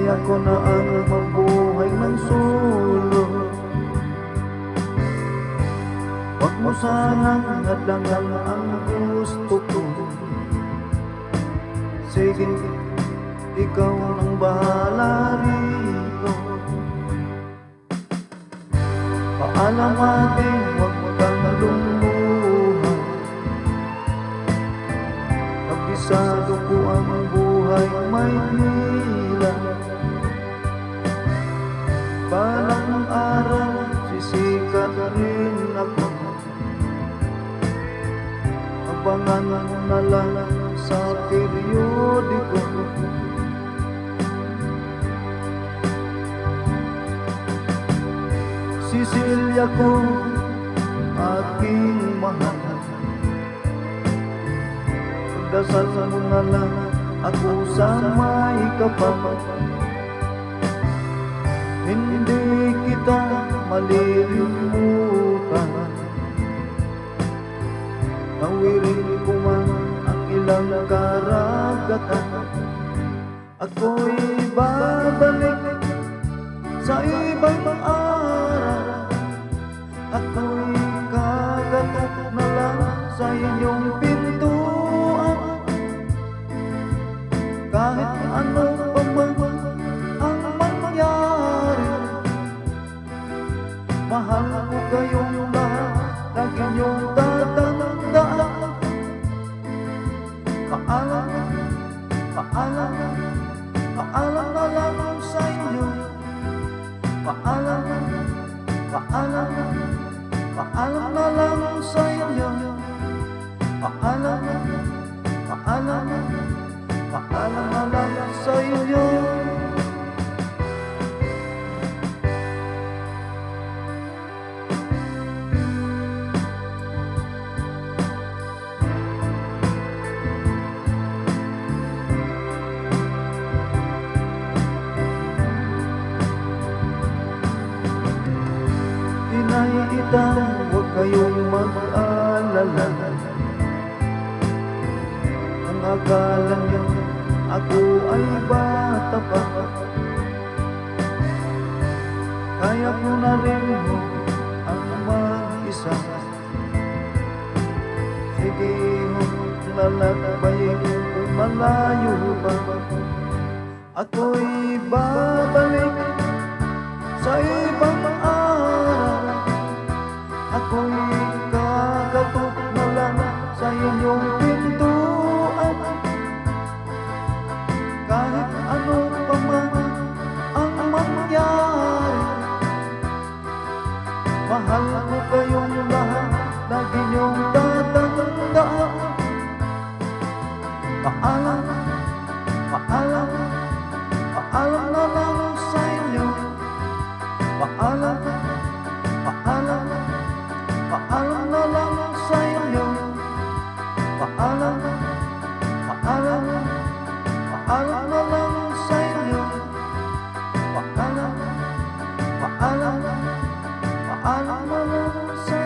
kaya ko na ang mabuhay ng solo. Huwag mo sanang hadlangan ang gusto ko. Sige, ikaw nang bahala rito. Paalam ate, huwag kang lumuha. Kabisado ko ang buhay Maynila. Balang araw, sisikat rin ako. Abangan mo na lang sa periodiko. Cecilia ko, aking mahal, pagdasal mo na lang ako sa may kapal. Hindi kita malilimutan. Tawirin ko man ang ilang karagatan. Ako'y babalik sa ibang araw. Ako'y kagatok na lang sa inyong pintuan. Kahit ano pa man ang mangyari, mahal ko kayong lahat, lagi niyong tatandaan. Paalam, paalam, paalam na lang sa inyo. Paalam, paalam, paalam na lang sa inyo. Paalam, paalam, paalam na lang sa inyo. Inay-ita, huwag kayong mag-alala. Ang akala niyo ako ay bata pa. Kaya ko na rin mo ang mag-isa. Sige mo, lalakbayin kung malayo pa. Ako'y babalik sa ibang araw. Ako'y kagatok na lang sa inyong pintuan. Kahit ano pa man ang mangyari, mahal ko kayong lahat, lagi niyong tatandaan. Paalam, paalam, paalam na lang sa inyo. Paalam, paalam, paalam na lang sa inyo. Paalam, paalam, paalam na lang sa inyo. Paalam, paalam, paalam na lang sa